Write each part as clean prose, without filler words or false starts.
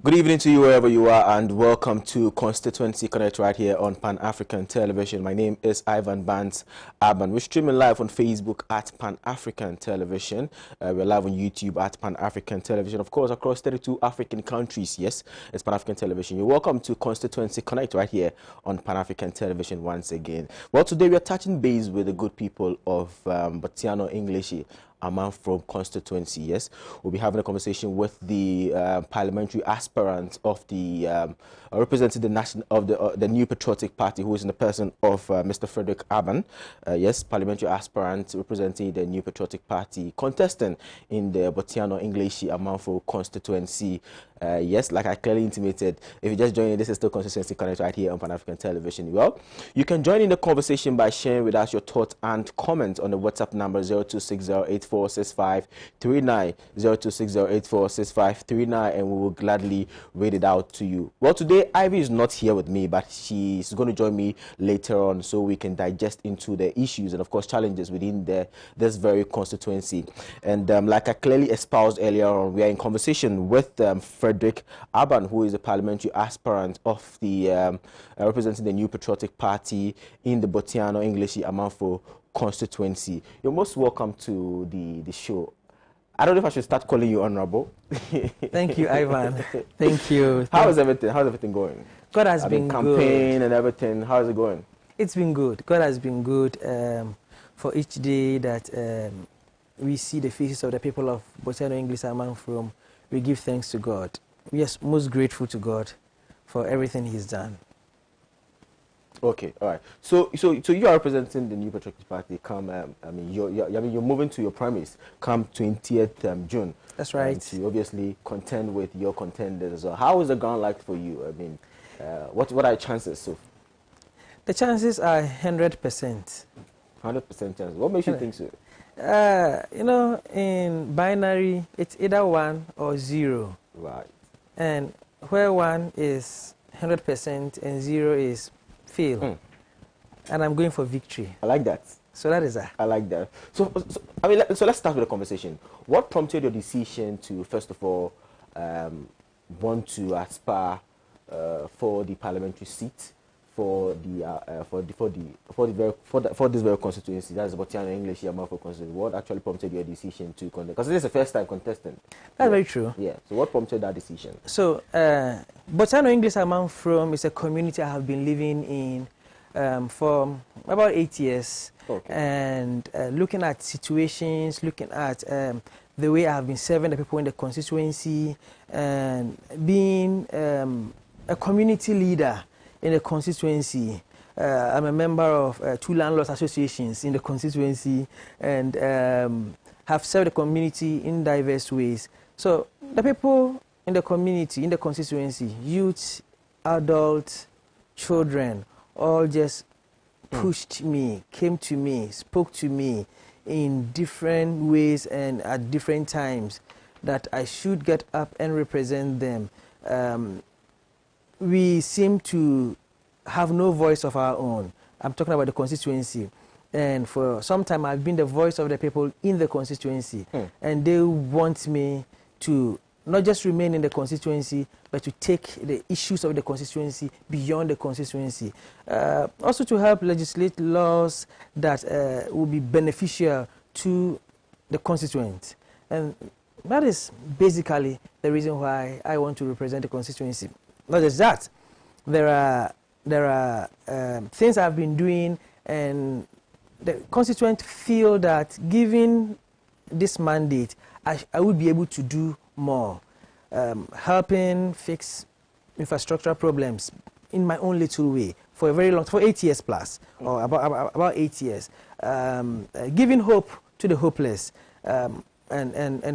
Good evening to you wherever you are, and welcome to Constituency Connect right here on Pan-African Television. My name is Ivan Bans Aban. We're streaming live on Facebook at Pan-African Television. We're live on YouTube at Pan-African Television. Of course, across 32 African countries. Yes, it's Pan-African Television. You're welcome to Constituency Connect right here on Pan-African Television once again. Well, today we're touching base with the good people of Botiano English, a man from constituency. Yes, we'll be having a conversation with the parliamentary aspirant of the representing the national of the New Patriotic Party, who is in the person of Mr. Frederick Aban. Yes, parliamentary aspirant representing the New Patriotic Party, contestant in the Botiano English Amanfo constituency. Yes, like I clearly intimated, if you just joined, this is still Constituency Connect right here on Pan-African Television. Well, you can join in the conversation by sharing with us your thoughts and comments on the WhatsApp number 0260846539, 0260846539, and we will gladly read it out to you. Well, today Ivy is not here with me, but she's going to join me later on so we can digest into the issues and, of course, challenges within this very constituency. And like I clearly espoused earlier on, we are in conversation with Frederick Aban, who is a parliamentary aspirant of the representing the New Patriotic Party in the Botiano English Amanfo constituency. You're most welcome to the show. I don't know if I should start calling you honorable. Thank you, Ivan. Thank you. How's everything going? God has been good. Campaign and everything. How is it going? It's been good. God has been good for each day that we see the faces of the people of Botiano English Amanfo. We give thanks to God. We are most grateful to God for everything He's done. Okay, all right. So you are representing the New Patriotic Party. Come, you're moving to your premise. Come 20th June. That's right. To obviously contend with your contenders as well. How is the ground like for you? I mean, what are the chances? So, the chances are 100%. 100% chance. What makes you think so? You know, in binary, it's either 1 or 0. Right. And where 1 is 100% and 0 is fail. And I'm going for victory. I like that. So that is that. I like that. So let's start with the conversation. What prompted your decision to, first of all, want to aspire for the parliamentary seat for this very constituency? That is Botiano English Amanfo constituency. What actually prompted your decision to contest? Because this is a first-time contestant. That's very true. Yeah. So what prompted that decision? So Botiano English Amanfo is a community I have been living in for about 8 years. Okay. And looking at situations, looking at the way I have been serving the people in the constituency, and being a community leader in the constituency. I'm a member of 2 landlords associations in the constituency, and have served the community in diverse ways. So the people in the community, in the constituency, youth, adults, children, all just pushed me, came to me, spoke to me in different ways and at different times that I should get up and represent them. We seem to have no voice of our own. I'm talking about the constituency. And for some time, I've been the voice of the people in the constituency. And they want me to not just remain in the constituency, but to take the issues of the constituency beyond the constituency. Also to help legislate laws that will be beneficial to the constituent. And that is basically the reason why I want to represent the constituency. Not just that, there are things I've been doing, and the constituent feel that given this mandate, I would be able to do more, helping fix infrastructural problems in my own little way for a very long, for 8 years plus, or about 8 years, giving hope to the hopeless, and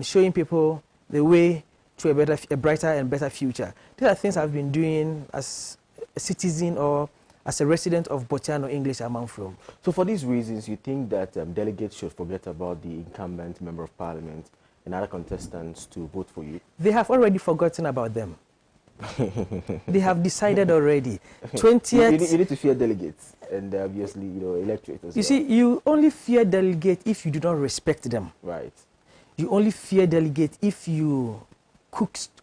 showing people the way to a brighter and better future. These are things I've been doing as a citizen or as a resident of Botiano English Amanfo. So for these reasons, you think that delegates should forget about the incumbent member of parliament and other contestants to vote for you? They have already forgotten about them. They have decided already. 20th... You need to fear delegates and obviously, electorate as well. You see, you only fear delegates if you do not respect them. Right. You only fear delegates if you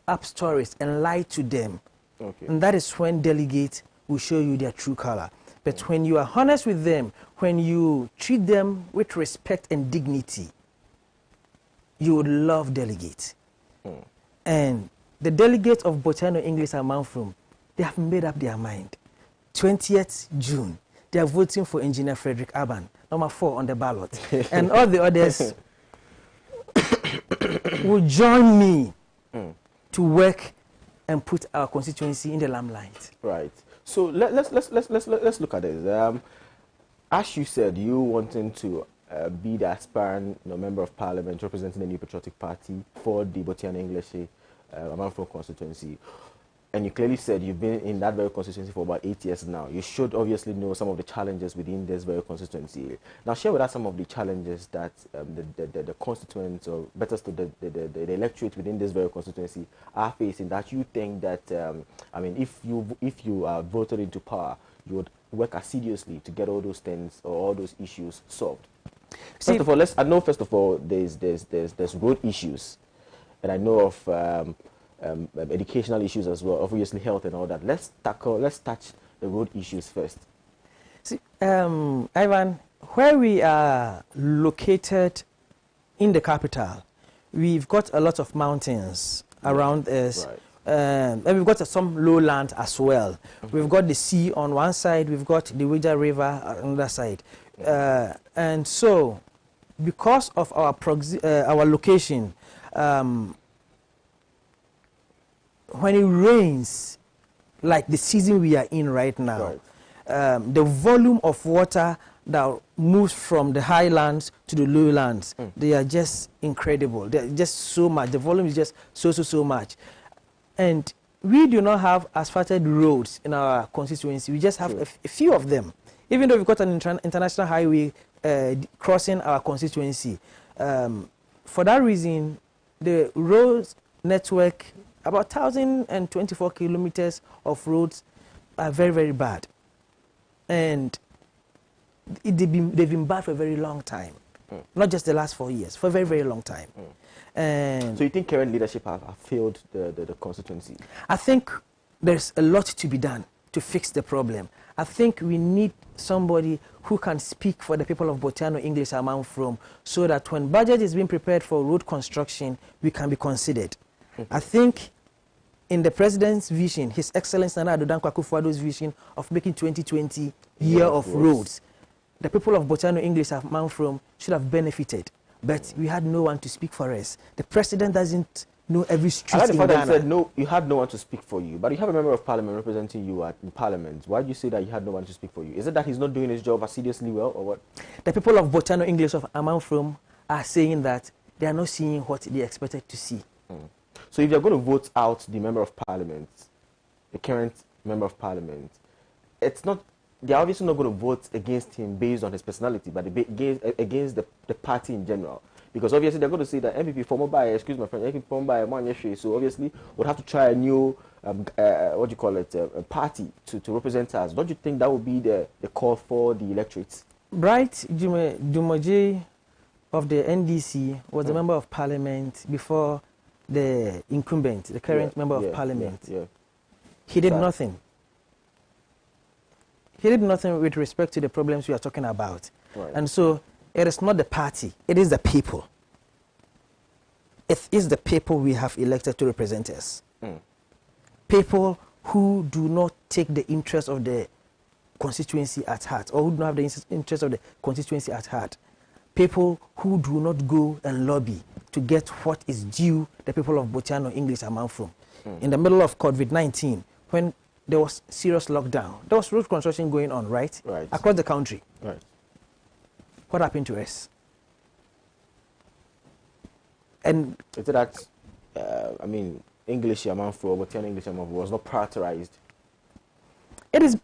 up stories and lie to them. Okay. And that is when delegates will show you their true color. But when you are honest with them, when you treat them with respect and dignity, you would love delegates. And the delegates of Botiano English and Manfrom, they have made up their mind. 20th June, they are voting for Engineer Frederick Aban, number 4 on the ballot. And all the others will join me to work and put our constituency in the limelight. Right. So let's look at this. As you said, you wanting to be the aspirant member of parliament representing the New Patriotic Party for the Botiano English Manfrom constituency. And you clearly said you've been in that very constituency for about 8 years now. You should obviously know some of the challenges within this very constituency. Now, share with us some of the challenges that the constituents, or better still, the electorate within this very constituency are facing, that you think that, I mean, if you are voted into power, you would work assiduously to get all those things or all those issues solved. First of all, I know, first of all, there's road issues, and I know of educational issues as well, obviously health and all that. Let's touch the road issues first. See, Ivan, where we are located in the capital, we've got a lot of mountains around us. Right. And we've got some lowland as well. We've got the sea on one side, we've got the Wija River on the other side. And so, because of our location, when it rains, like the season we are in right now, the volume of water that moves from the highlands to the lowlands, they are just incredible. They're just so much. The volume is just so much. And we do not have asphalted roads in our constituency. We just have a few of them. Even though we've got an international highway crossing our constituency. For that reason, the roads network, about 1,024 kilometers of roads, are very, very bad. And they've been bad for a very long time. Not just the last 4 years, for a very, very long time. And so you think current leadership have failed the constituency? I think there's a lot to be done to fix the problem. I think we need somebody who can speak for the people of Botiano English and Manfrom, so that when budget is being prepared for road construction, we can be considered. I think in the president's vision, His Excellency Nana Addo Dankwa Akufo-Addo's vision of making 2020 year of roads, the people of Botiano English and Manfrom should have benefited. But we had no one to speak for us. The president doesn't know every street I like the in fact Ghana. that you said no, you had no one to speak for you, but you have a member of parliament representing you in parliament. Why do you say that you had no one to speak for you? Is it that he's not doing his job assiduously well, or what? The people of Botiano English of Manfrom are saying that they are not seeing what they expected to see. So if you're going to vote out the member of parliament, the current member of parliament, it's not, they're obviously not going to vote against him based on his personality, but against the party in general. Because obviously they're going to say that MPP former by, excuse my friend, MPP former by Mwanyeshe, so obviously we'll have to try a new, what do you call it, a party to represent us. Don't you think that would be the call for the electorate? Bright Jumoje of the NDC was a member of parliament before the incumbent, the current member of parliament. He did nothing. He did nothing with respect to the problems we are talking about. And so it is not the party, it is the people. It is the people we have elected to represent us. People who do not take the interest of the constituency at heart, or who do not have the interest of the constituency at heart. People who do not go and lobby to get what is due the people of Botiano English and Manfrom. In the middle of COVID-19, when there was serious lockdown, there was road construction going on, right? Across the country. What happened to us? And is it that, I mean, English and Manfrom, Botiano English and Manfrom was not prioritized? It is,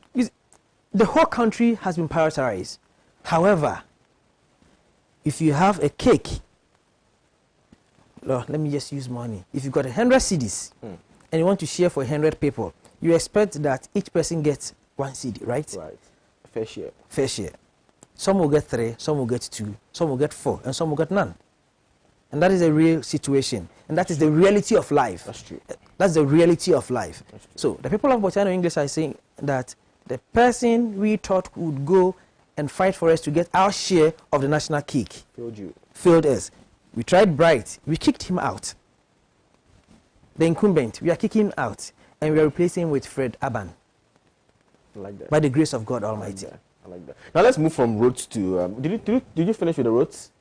the whole country has been prioritized. However, if you have a cake, let me just use money. If you've got 100 cedis and you want to share for 100 people, you expect that each person gets 1 cedi, right? Fair share. Fair share. Some will get 3, some will get 2, some will get 4, and some will get none. And that is a real situation. And that is the reality of life. That's true. That's the reality of life. So the people of Botiano English are saying that the person we thought would go and fight for us to get our share of the national cake failed us. We tried Bright. We kicked him out. The incumbent, we are kicking him out. And we are replacing him with Fred Aban. I like that. By the grace of God Almighty. I like that. Now let's move from roads to... did you finish with the roads?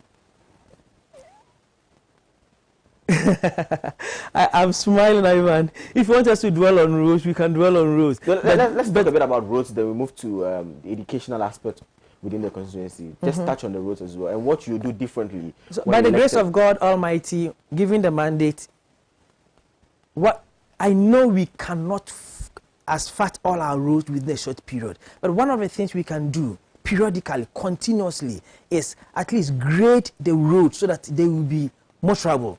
I'm smiling, Ivan. If you want us to dwell on roads, we can dwell on roads. Let's talk a bit about roads, then we move to the educational aspect within the constituency. Just touch on the roads as well and what you do differently. So by the grace of God Almighty, given the mandate, what I know we cannot asphalt all our roads within a short period. But one of the things we can do periodically, continuously, is at least grade the roads so that they will be motorable.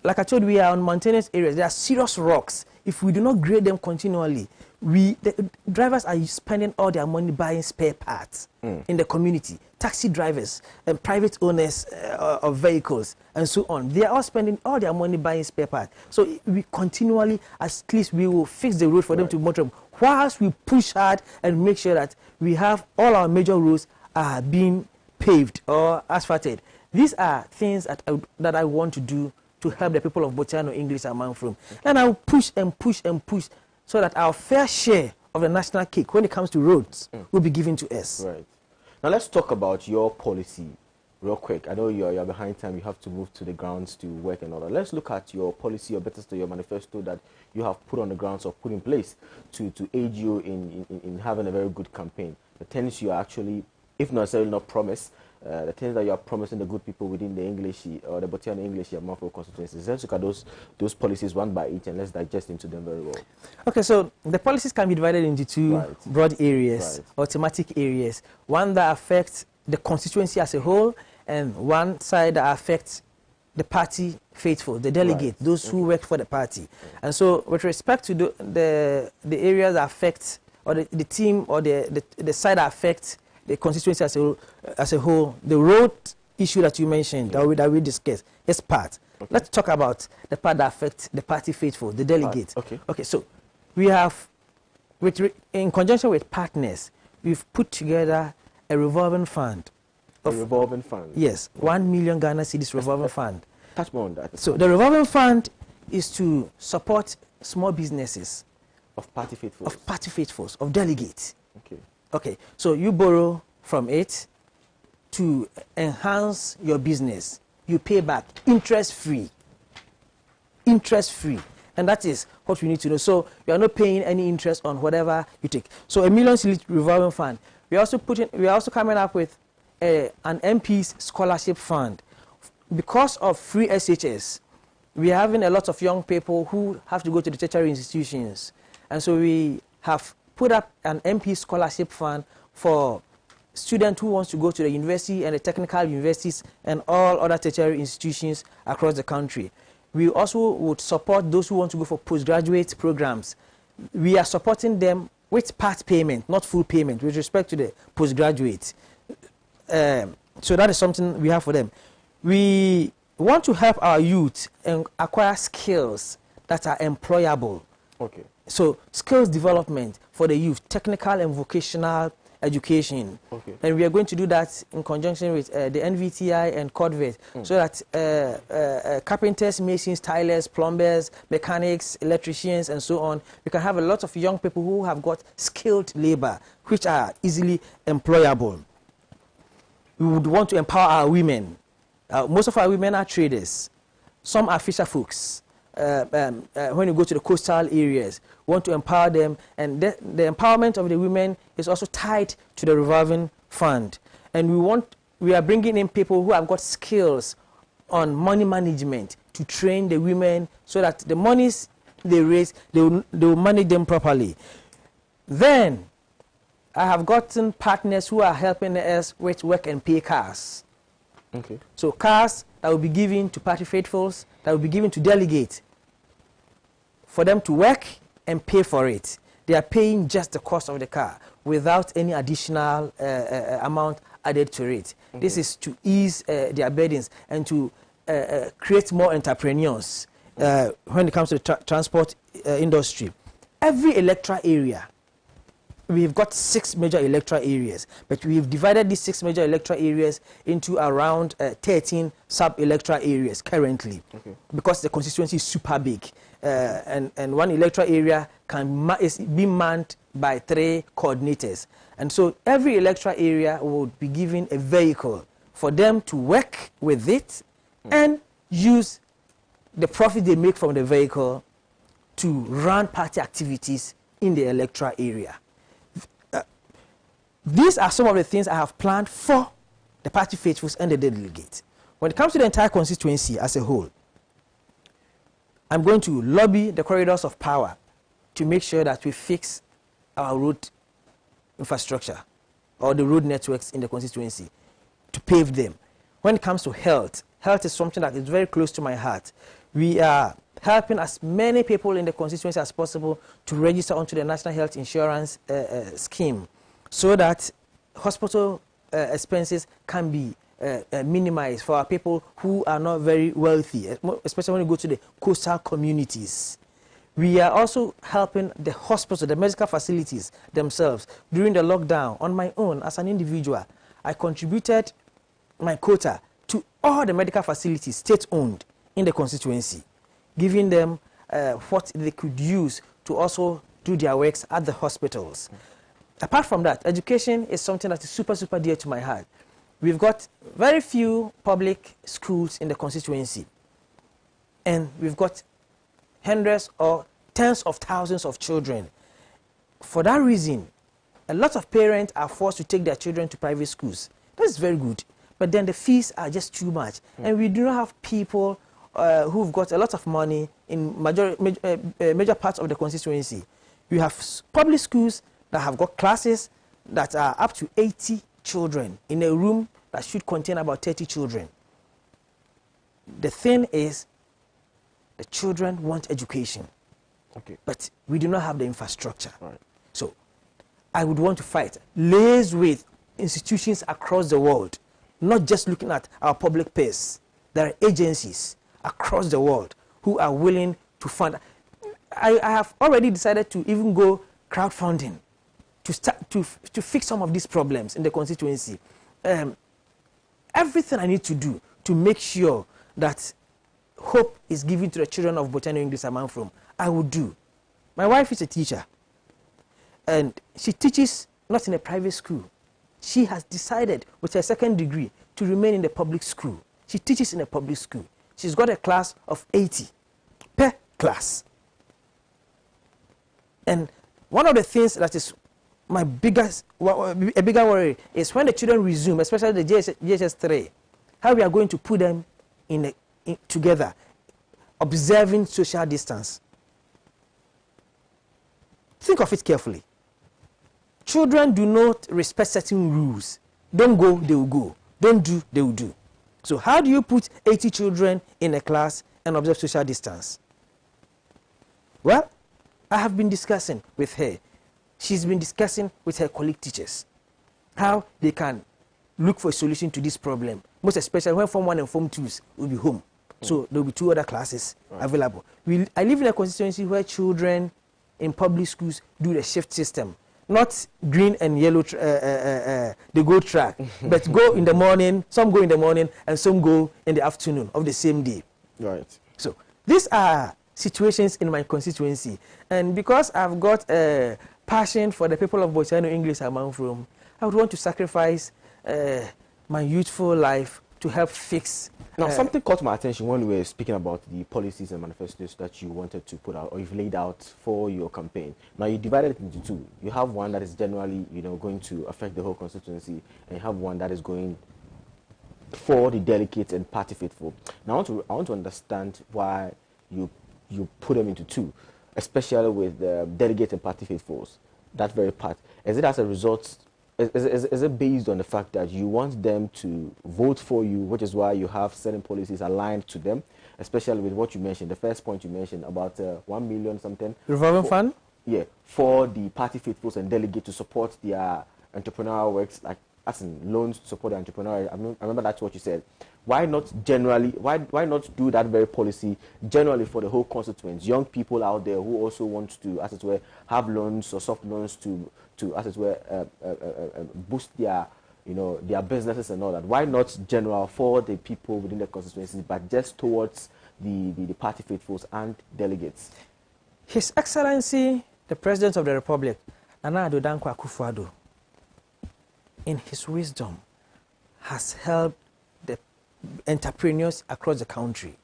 Like I told you, we are on mountainous areas. There are serious rocks. If we do not grade them continually, the drivers are spending all their money buying spare parts in the community. Taxi drivers and private owners of vehicles and so on. They are all spending all their money buying spare parts. So we continually, at least we will fix the road for them to motor. Whilst we push hard and make sure that we have all our major roads are being paved or asphalted. These are things that I want to do to help the people of Botiano English and Manfrom. And I will push and push and push so that our fair share of the national cake, when it comes to roads, will be given to us. Right. Now let's talk about your policy real quick. I know you're behind time. You have to move to the grounds to work and all that. Let's look at your policy, or better still, your manifesto that you have put on the grounds or put in place to aid you in having a very good campaign. The things you are actually, if not necessarily not promised, the things that you are promising the good people within the English or the Botiano English and Manfrom constituencies. Let's look at those policies one by each and let's digest into them very well. Okay, so the policies can be divided into two broad areas or thematic areas. One that affects the constituency as a whole, and one side that affects the party faithful, the delegate, those who work for the party. And so with respect to the areas that affect, or the team or the side that affects the constituency as a whole, the road issue that you mentioned, that we discussed, is part. Let's talk about the part that affects the party faithful, the delegates. Okay, so we have, in conjunction with partners, we've put together a revolving fund. A revolving fund? Yes, 1 million Ghana cedis revolving fund. Touch more on that. So the revolving fund is to support small businesses. Of party faithfuls? Of party faithfuls, of delegates. Okay. Okay, so you borrow from it to enhance your business. You pay back interest-free. Interest-free. And that is what we need to know. So you are not paying any interest on whatever you take. So $1 million revolving fund. We are also coming up with an MP's scholarship fund. Because of free SHS, we are having a lot of young people who have to go to the tertiary institutions. And so we have put up an MP scholarship fund for students who wants to go to the university and the technical universities and all other tertiary institutions across the country. We also would support those who want to go for postgraduate programs. We are supporting them with part payment, not full payment, with respect to the postgraduates. So that is something we have for them. We want to help our youth and acquire skills that are employable. Okay. So skills development for the youth, technical and vocational education. Okay. And we are going to do that in conjunction with the NVTI and CODVET, so that carpenters, masons, tilers, plumbers, mechanics, electricians, and so on, we can have a lot of young people who have got skilled labor, which are easily employable. We would want to empower our women. Most of our women are traders. Some are fisher folks. When you go to the coastal areas, we want to empower them, and the empowerment of the women is also tied to the revolving fund. And we are bringing in people who have got skills on money management to train the women so that the monies they raise, they will manage them properly. Then I have gotten partners who are helping us with work and pay cars. Okay. So cars that will be given to party faithfuls, that will be given to delegates for them to work and pay for it. They are paying just the cost of the car without any additional amount added to it. This is to ease their burdens and to create more entrepreneurs when it comes to the transport industry. Every electoral area, we've got 6 major electoral areas, but we've divided these 6 major electoral areas into around 13 sub-electoral areas currently, because the constituency is super big, and one electoral area can be manned by 3 coordinators. And so every electoral area would be given a vehicle for them to work with it and use the profit they make from the vehicle to run party activities in the electoral area. These are some of the things I have planned for the party faithfuls and the delegates. When it comes to the entire constituency as a whole, I'm going to lobby the corridors of power to make sure that we fix our road infrastructure or the road networks in the constituency, to pave them. When it comes to health, health is something that is very close to my heart. We are helping as many people in the constituency as possible to register onto the National Health Insurance Scheme, so that hospital expenses can be minimized for our people who are not very wealthy, especially when you go to the coastal communities. We are also helping the hospitals, the medical facilities themselves. During the lockdown, on my own, as an individual, I contributed my quota to all the medical facilities, state-owned, in the constituency, giving them what they could use to also do their works at the hospitals. Apart from that, education is something that is super, super dear to my heart. We've got very few public schools in the constituency, and we've got hundreds or tens of thousands of children. For that reason, a lot of parents are forced to take their children to private schools. That's very good, but then the fees are just too much, and we do not have people who've got a lot of money in major parts of the constituency. We have public schools that have got classes that are up to 80 children in a room that should contain about 30 children. The thing is, the children want education, but we do not have the infrastructure. Right. So I would want to fight, liaise with institutions across the world, not just looking at our public purse. There are agencies across the world who are willing to fund. I have already decided to even go crowdfunding to start to fix some of these problems in the constituency. Everything I need to do to make sure that hope is given to the children of Botano English Amanfrom, I will do. My wife is a teacher, and she teaches not in a private school. She has decided with her second degree to remain in the public school. She teaches in a public school. She's got a class of 80 per class. And one of the things that is my a bigger worry is when the children resume, especially the JHS 3, how we are going to put them together, observing social distance. Think of it carefully. Children do not respect certain rules. Don't go, they will go. Don't do, they will do. So how do you put 80 children in a class and observe social distance? Well, I have been discussing with her. She's been discussing with her colleague teachers how they can look for a solution to this problem, most especially when Form 1 and Form 2s will be home. So there will be 2 other classes available. I live in a constituency where children in public schools do the shift system. Not green and yellow, they go track, but go in the morning, some go in the morning, and some go in the afternoon of the same day. Right. So these are situations in my constituency. And because I've got a passion for the people of Botano English Amanfrom, I would want to sacrifice my youthful life to help fix. Now, something caught my attention when we were speaking about the policies and manifestos that you wanted to put out, or you've laid out for your campaign. Now, you divided it into 2. You have one that is generally, going to affect the whole constituency, and you have one that is going for the delegates and party faithful. Now, I want to understand why you put them into 2, especially with the delegates and party faithfuls. That very part. Is it as a result? Is it based on the fact that you want them to vote for you, which is why you have certain policies aligned to them, especially with what you mentioned, the first point you mentioned about 1 million something revolving fund? Yeah, for the party faithfuls and delegates to support their entrepreneurial works, like as in loans to support the entrepreneur. I remember that's what you said. Why not generally? Why not do that very policy generally for the whole constituents? Young people out there who also want to, as it were, have loans or soft loans to as it were, boost their their businesses and all that. Why not general for the people within the constituencies, but just towards the party faithfuls and delegates? His Excellency, the President of the Republic, Nana Addo Dankwa Akufo-Addo, in his wisdom, has helped the entrepreneurs across the country,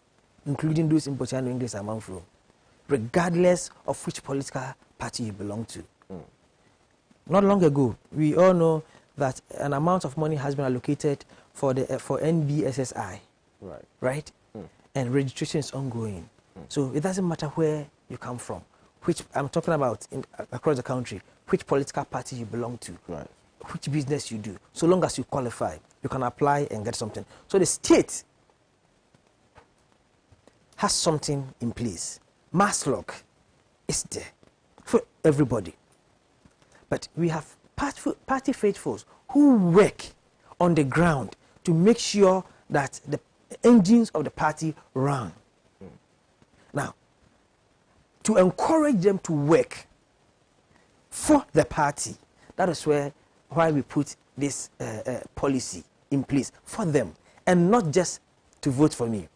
including those in Botswana, English, and Manfro, regardless of which political party you belong to. Not long ago, we all know that an amount of money has been allocated for NBSSI, right? And registration is ongoing. So it doesn't matter where you come from, which I'm talking about across the country, which political party you belong to, which business you do. So long as you qualify, you can apply and get something. So the state has something in place. Mass lock is there for everybody. But we have party faithfuls who work on the ground to make sure that the engines of the party run. Now, to encourage them to work for the party, that is why we put this policy in place for them, and not just to vote for me.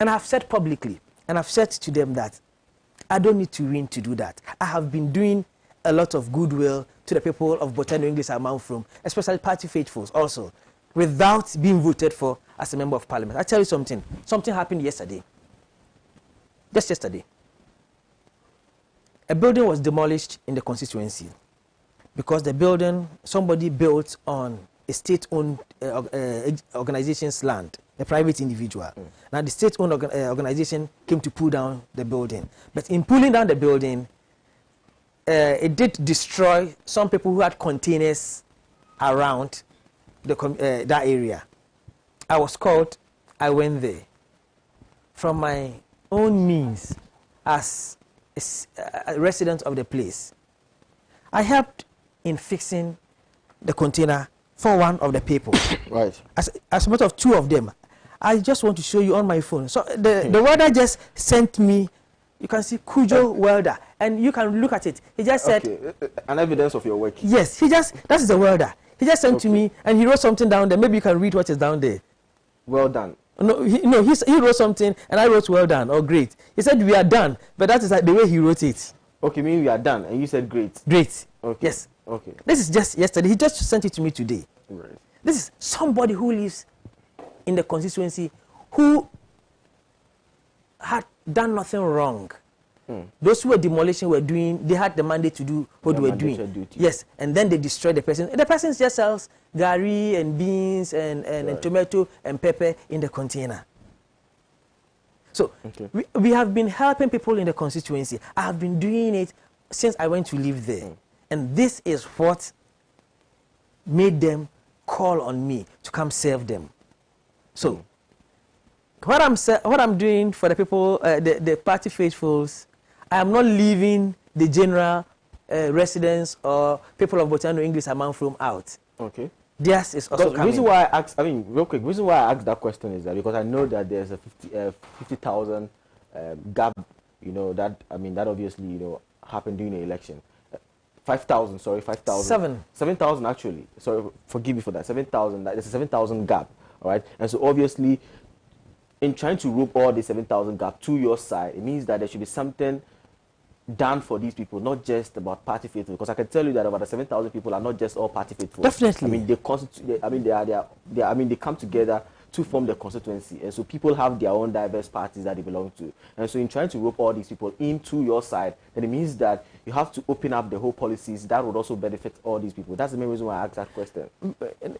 And I've said publicly, and I've said to them that I don't need to win to do that. I have been doing a lot of goodwill to the people of Botswana, English, and Manfro, especially party faithfuls also, without being voted for as a member of parliament. I tell you something. Something happened yesterday. Just yesterday. A building was demolished in the constituency because the building, somebody built on a state-owned organization's land, a private individual. Now the state-owned organization came to pull down the building. But in pulling down the building, it did destroy some people who had containers around that area. I was called, I went there. From my own means, as a resident of the place, I helped in fixing the container for one of the people. Right. As a matter of two of them. I just want to show you on my phone. So the welder just sent me, you can see Kujo welder, and you can look at it. He just said, an evidence of your work. Yes, that is the welder. He just sent to me, and he wrote something down there. Maybe you can read what is down there. Well done. No, he wrote something, and I wrote well done or great. He said we are done, but that is like the way he wrote it. Okay, meaning we are done, and you said great. Great. Okay. Yes. Okay. This is just yesterday. He just sent it to me today. Right. This is somebody who lives in the constituency who had done nothing wrong. Those who were demolishing were doing, they had the mandate to do what they were doing. Duty. Yes, and then they destroyed the person. The person just sells gari and beans and tomato and pepper in the container. So we have been helping people in the constituency. I have been doing it since I went to live there. And this is what made them call on me to come serve them. So what I'm doing for the people, the party faithfuls, I am not leaving the general residents or people of Botswana, English, and Manfro out. Okay. Theirs is also coming. The reason why I asked, real quick, the reason why I asked that question is that because I know that there's a 50,000 gap, that obviously, happened during the election. 5,000, sorry, 5,000. 7,000 actually. Sorry, forgive me for that. 7,000, there's a 7,000 gap, all right? And so obviously, in trying to rope all the 7,000 gap to your side, it means that there should be something done for these people, not just about party faithful. Because I can tell you that about the 7,000 people are not just all party faithful. Definitely. They come together to form the constituency, and so people have their own diverse parties that they belong to. And so in trying to rope all these people into your side, then it means that you have to open up the whole policies that would also benefit all these people. That's the main reason why I asked that question.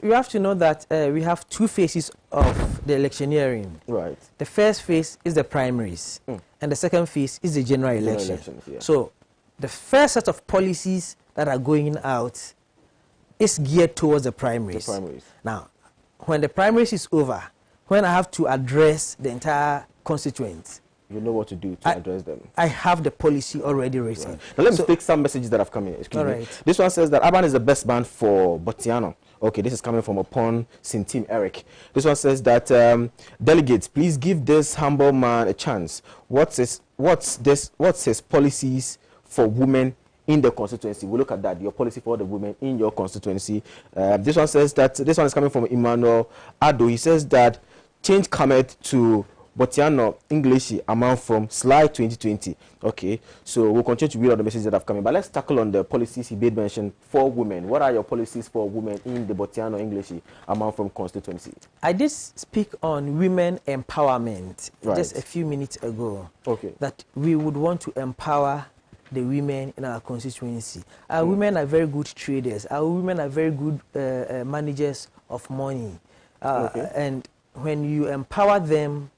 You have to know that we have two phases of the electioneering. Right. The first phase is the primaries, and the second phase is the general election. Yeah. So the first set of policies that are going out is geared towards the primaries. Now, when the primaries is over, when I have to address the entire constituents, you know what to do to address them. I have the policy already written. Right. Now let me take some messages that have come in. Excuse me. Right. This one says that Aban is the best man for Botswana. Okay, this is coming from Upon Sintim Eric. This one says that delegates, please give this humble man a chance. What's his policies for women in the constituency? We look at that, your policy for the women in your constituency. This one says that this one is coming from Emmanuel Ado. He says that change comment to Botiano English amount from slide 2020. Okay, so we'll continue to read all the messages that have come in, but let's tackle on the policies he did mention for women. What are your policies for women in the Botiano English amount from constituency? I did speak on women empowerment just a few minutes ago. Okay, that we would want to empower the women in our constituency. Our women are very good traders. Our women are very good managers of money. And when you empower them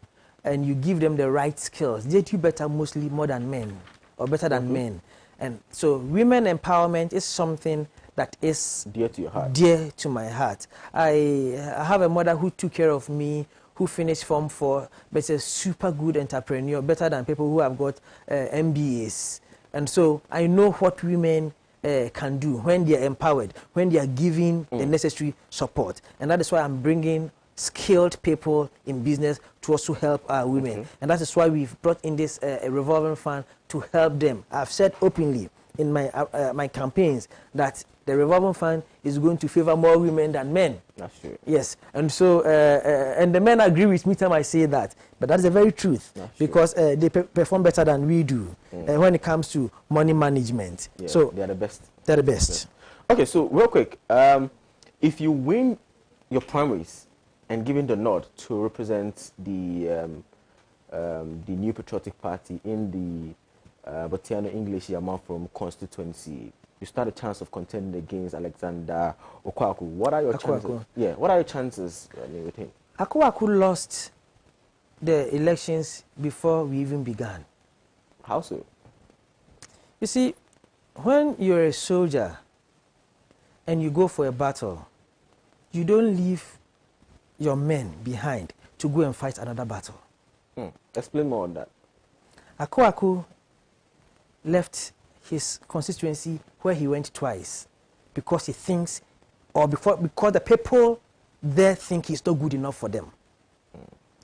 and you give them the right skills, they do better mostly more than men, or better than men. And so women empowerment is something that is dear to your heart. Dear to my heart. I have a mother who took care of me, who finished Form 4, but is a super good entrepreneur, better than people who have got MBAs. And so I know what women can do when they are empowered, when they are given the necessary support. And that is why I'm bringing skilled people in business to also help our women. And that is why we've brought in this revolving fund to help them. I've said openly in my campaigns that the revolving fund is going to favor more women than men. That's true. Yes, and so and the men agree with me time I say that, but that's the very truth. That's because they perform better than we do when it comes to money management. Yeah, so they are the best. They're the best. Okay, so real quick, if you win your primaries and given the nod to represent the New Patriotic Party in the Botiano English Yama from constituency, you stand a chance of contending against Alexander Okwaku. What are your chances? Yeah, what are your chances with him? Okwaku lost the elections before we even began. How so? You see, when you're a soldier and you go for a battle, you don't leave your men behind to go and fight another battle. Explain more on that. Okwaku left his constituency where he went twice because he thinks, or because the people there think he's not good enough for them.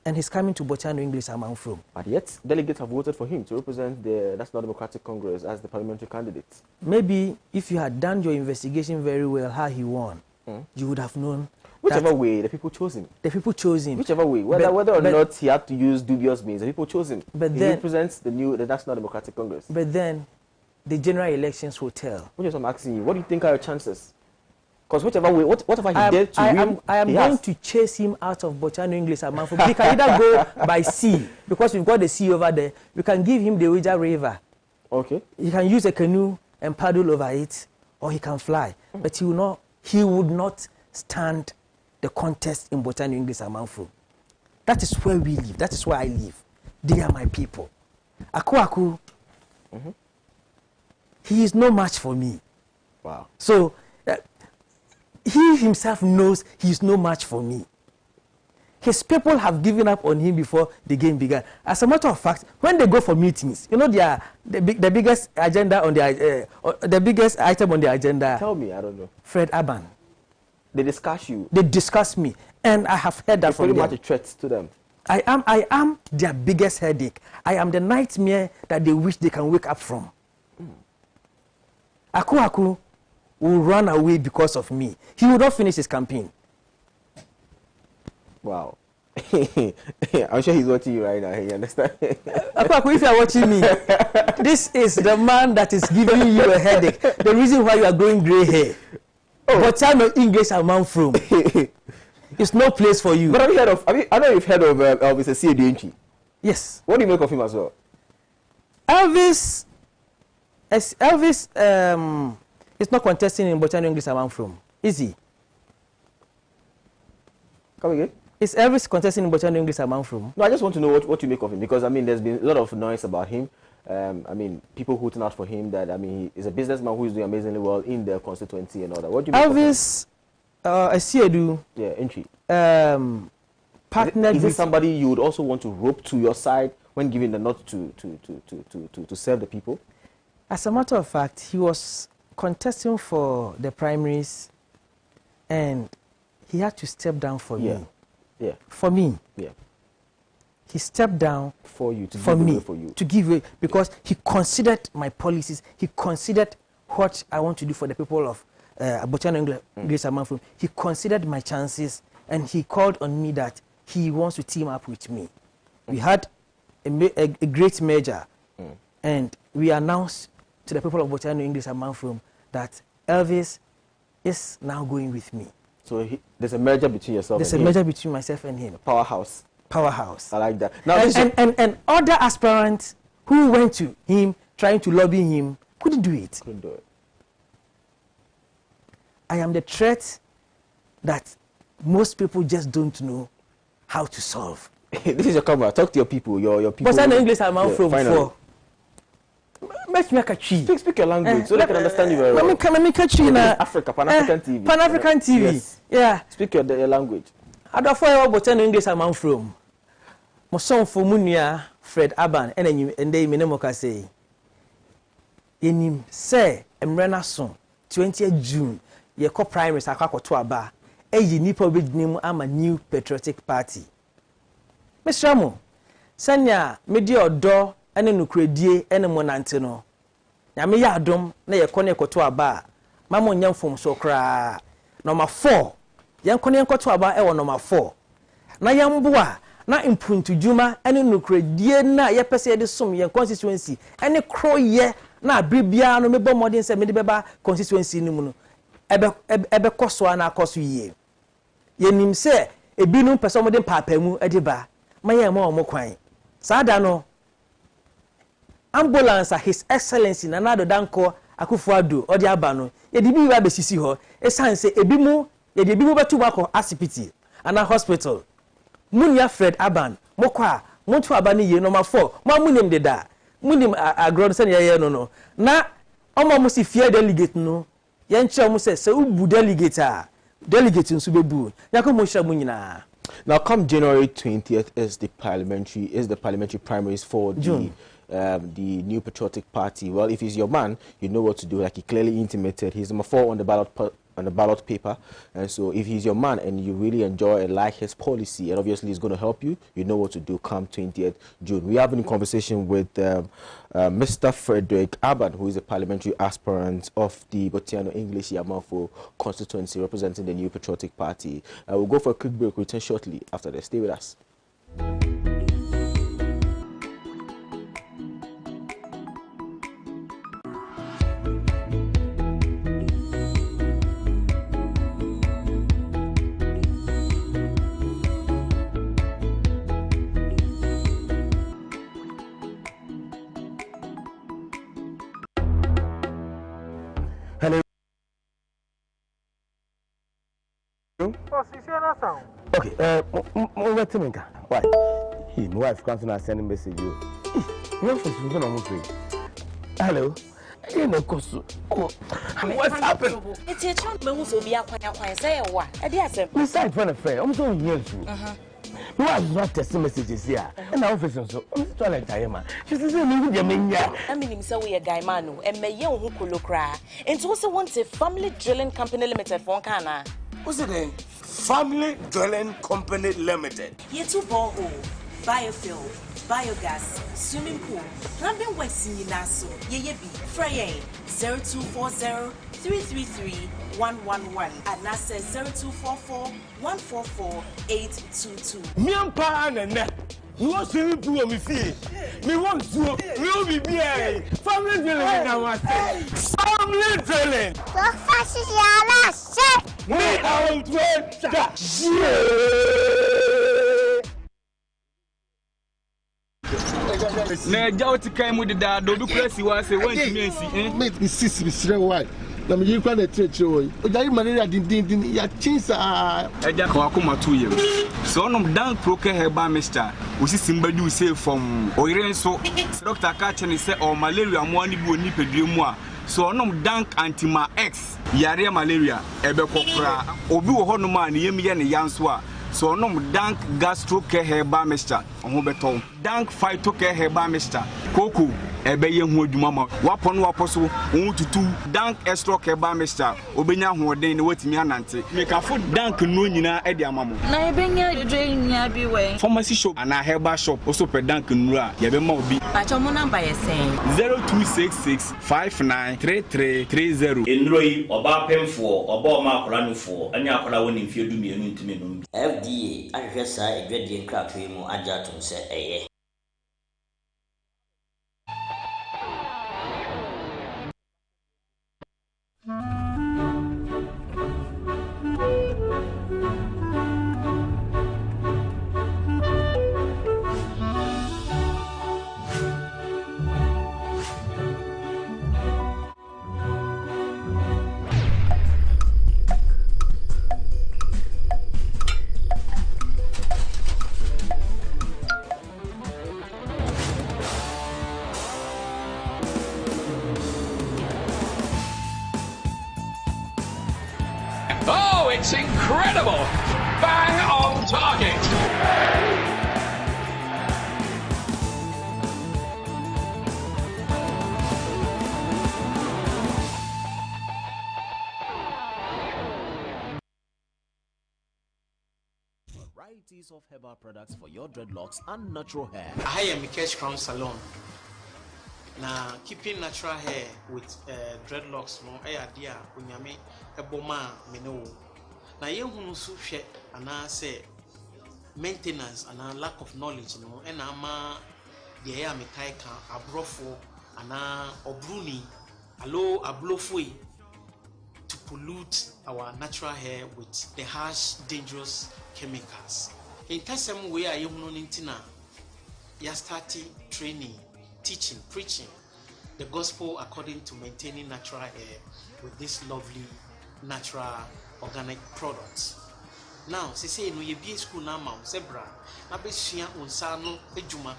And he's coming to Botiano English among from. But yet, delegates have voted for him to represent the National Democratic Congress as the parliamentary candidate. Maybe if you had done your investigation very well, how he won, you would have known. Whichever way, the people chose him. The people chose him. Whichever way, whether or not he had to use dubious means, the people chose him. But he represents the National Democratic Congress. But then, the general elections will tell. Which is what I'm asking you. What do you think are your chances? Because whichever way, whatever he did to win, I am going to chase him out of Botiano English Amanfo. He can either go by sea, because we've got the sea over there. We can give him the Ouija River. Okay. He can use a canoe and paddle over it, or he can fly. But he would not stand the contest in Botiano English Amanfo. That is where we live. That is where I live. They are my people. Okwaku, he is no match for me. Wow. So, he himself knows he is no match for me. His people have given up on him before the game began. As a matter of fact, when they go for meetings, you know, the biggest agenda on the biggest item on the agenda. Tell me, I don't know. Fred Aban. They discuss you. They discuss me, and I have heard that from them. Pretty much a threat to them. I am their biggest headache. I am the nightmare that they wish they can wake up from. Okwaku will run away because of me. He will not finish his campaign. Wow. I'm sure he's watching you right now. You understand? Okwaku, if you are watching me, this is the man that is giving you a headache. The reason why you are growing gray hair. But I'm an English man from. It's no place for you. But have you heard of? I know you've heard of Mr. C.A.D.N.G. Yes. What do you make of him as well? Elvis is not contesting in Botiano English man from. Is he? Come again? Is Elvis contesting in Botiano English man from? No, I just want to know what you make of him, because I mean, there's been a lot of noise about him. I mean, people hooting out for him that, I mean, he's a businessman who is doing amazingly well in their constituency and all that. What do you make Elvis, I see you. Yeah, entry. Partnered is with it somebody you would also want to rope to your side when giving the nod to serve the people? As a matter of fact, he was contesting for the primaries And he had to step down for me. Yeah. For me. Yeah. He stepped down for you, to for give me, way for you. to give way, because he considered my policies. He considered what I want to do for the people of Abotiano English Amanfum. He considered my chances, and he called on me that he wants to team up with me. We had a great merger, and we announced to the people of Abotiano English Amanfum that Elvis is now going with me. So there's a merger between yourself There's and a him. merger between myself and him. Powerhouse. Powerhouse. I like that. Now, and other aspirants who went to him trying to lobby him couldn't do it. Couldn't do it. I am the threat that most people just don't know how to solve. This is your camera. Talk to your people. Your people. But I know English I'm out from finally. before. Make me a tree. Speak your language so they can understand you very well. Let me catch you now. Africa, Pan-African TV. Pan-African TV. Yes. Yeah. Speak your language. I don't know what English I'm out from. My son for Munia Fred Aban and they menemoka say. Yenim say emrena son 20th June ye ko primaries akwa to aba eyi nipa obednim ama New Patriotic Party. Mr. Mo sanya medi odo ene nukredie ene monante no. Ya me ya adom na ye ko ne koto aba mama onyam fom so kra number 4 yen ko ne koto aba e wo number 4 na yamboa na impuntu juma ene nukredie na ye pese de som ye constituency ene kroye na bibia no mebo modern se me de beba constituency ni mu no ebe koso na koso yie yenim se ebinum pese modern papa mu ediba maye ma omo kwan sada no ambulance his excellency Nanado Danko Akufo-Addo odi aba no ye di bi wa besisi ho esanse ebimu ye di ebimu betu bako asipiti ana hospital munya Fred Aban mokwa muntu aba ni ye number 4 ma munim de da munim agro se ye no na omo mo si fear delegate no ye nche mo se ubu delegate a delegate nso bebu yakọ mo hia mo nyina. Now come January 20th is the parliamentary primaries for June. The New Patriotic Party. Well, if he's your man, you know what to do. Like he clearly intimated, he's number 4 on the ballot paper. And so if he's your man and you really enjoy and like his policy, and obviously he's going to help you, you know what to do come 20th June. We're having a conversation with Mr. Frederick Aban, who is a parliamentary aspirant of the Botiano English Yamanfo constituency representing the New Patriotic Party. We'll go for a quick break, return shortly after this. Stay with us. Hello. Okay, why? My wife comes and send a message you. Hello. What's happened? It's a chunk to be a quiet say what? I dare say, Miss I friend I'm so young. My wife is not testing messages here. And I office so I'm toilet time. She says, I mean, so we a guy man, and may young who could look cry. And also wants a family drilling company limited for Kana. What's the name? Family Drilling Company Limited. Ye 2 borehole, biofuel, biogas, swimming pool, plumbing works in Naso, ye be, Frey 0240 333 111 and that says 0244 144 822. Me and Pa and you want to do me fee. Me want to will be here. Family Drilling now. Family Drilling. The fascist yala shit. Me out na jauti kai mu da do bi kurasi wa se wanti mensi mate mi sis mi sire why na me yikwa na treche oyi o jari malaria din ya chinsa eja ka akoma to yem so onom dan proke heba mister osisi mbadi u say from oyire nso doctor ka chene say o malaria mo ani bi oni pedue mu a so onom dank antima x yare malaria ebe kokra obi wo honom a ne yem ye ne yanso a so onom dank gastro care heba mister oho beto dank phyto care herbal mixture koko ebeye hu adwuma ma wapon waposo ohu tutu dank extra herbal mixture obenya hoden ne watimi anante mekafo dank no nyina e de amamo na ebenya dwedwe nya bi we pharmacy shop ana herbal shop also pe dank nura ye be ma obi Pacho mo number yesen 0266593330 enroi oba pemfo oba o ma akora nufo anya akora woni mfie du mienu ntime no FDA ahwehwe sa edwedie nkrato mu agya tom se eye. Oh, it's incredible! Bang on target! Varieties of herbal products for your dreadlocks and natural hair. I am Mikesh Crown Salon. Now, keeping natural hair with dreadlocks, no idea, unyame, eboma, meno. Now, you who so share and I say maintenance and a lack of knowledge, no, and ama the air mekaika, a brofo, and a obruni, allo a blowfui to pollute our natural hair with the harsh, dangerous chemicals. In the same way, I am known in Tina, you started training, teaching, preaching the gospel according to maintaining natural hair with this lovely natural organic products. Now, she say no ye be school now, zebra, na be shia unsano ejuma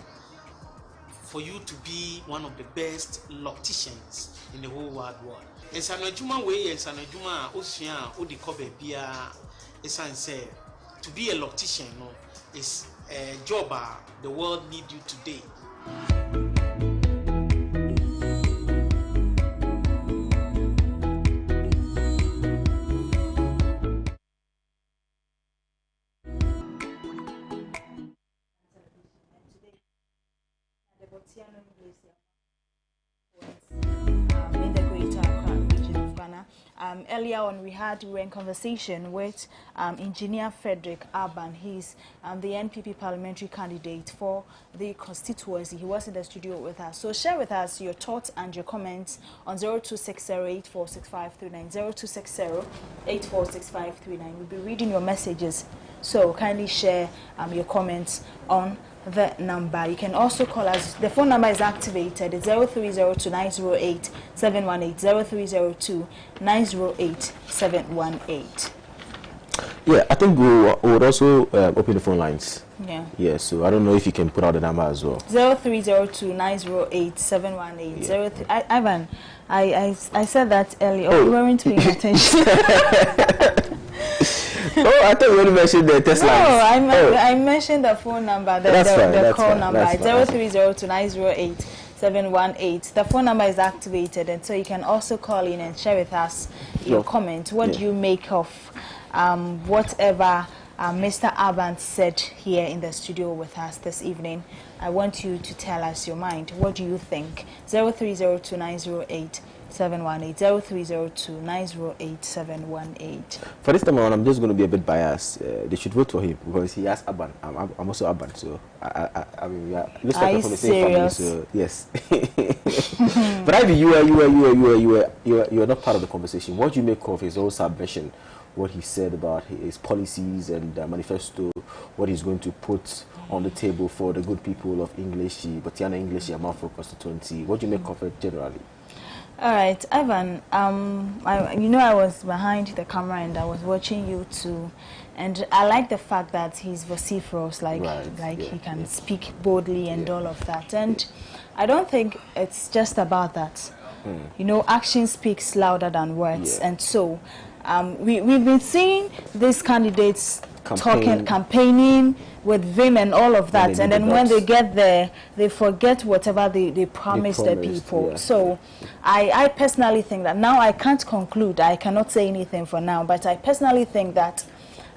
for you to be one of the best locticians in the whole wide world. And sano ejuma way and sano ejuma osia odi kobe bia esan say to be a loctician no is a job the world need you today. In the Greater Accra region of Ghana. Earlier on, we were in conversation with Engineer Frederick Aban. He's the NPP parliamentary candidate for the constituency. He was in the studio with us. So share with us your thoughts and your comments on 0260846539. 0260846539. We'll be reading your messages. So kindly share your comments on the number. You can also call us. The phone number is activated. It's 0302-908-718. 0302-908-718. Yeah, I think we would also open the phone lines. Yeah. Yeah, so I don't know if you can put out the number as well. 0302-908-718. Ivan, I said that earlier. Oh, you weren't paying attention. Oh, I thought you only mentioned the test lines. No, I mentioned the phone number, the call number, 0302-908-718. The phone number is activated, and so you can also call in and share with us your comment. What do you make of whatever Mr. Aban said here in the studio with us this evening? I want you to tell us your mind. What do you think? 0302-908-718. 0302-908-718. For this time around, I'm just going to be a bit biased. They should vote for him because he has Aban. I'm also Aban, so I mean, we are from the same family, so yes. But Ivy, you are not part of the conversation. What do you make of his whole submission? What he said about his policies and manifesto, what he's going to put on the table for the good people of English, Botiana English, Amafro constituency. What do you make of it generally? All right, Ivan, I was behind the camera and I was watching you too, and I like the fact that he's vociferous, he can speak boldly and all of that, and I don't think it's just about that. You know, action speaks louder than words, and so we've been seeing these candidates campaigning with vim and all of that, and then when they get there, they forget whatever they promised the people. Yeah. So I personally think that now I can't conclude. I cannot say anything for now, but I personally think that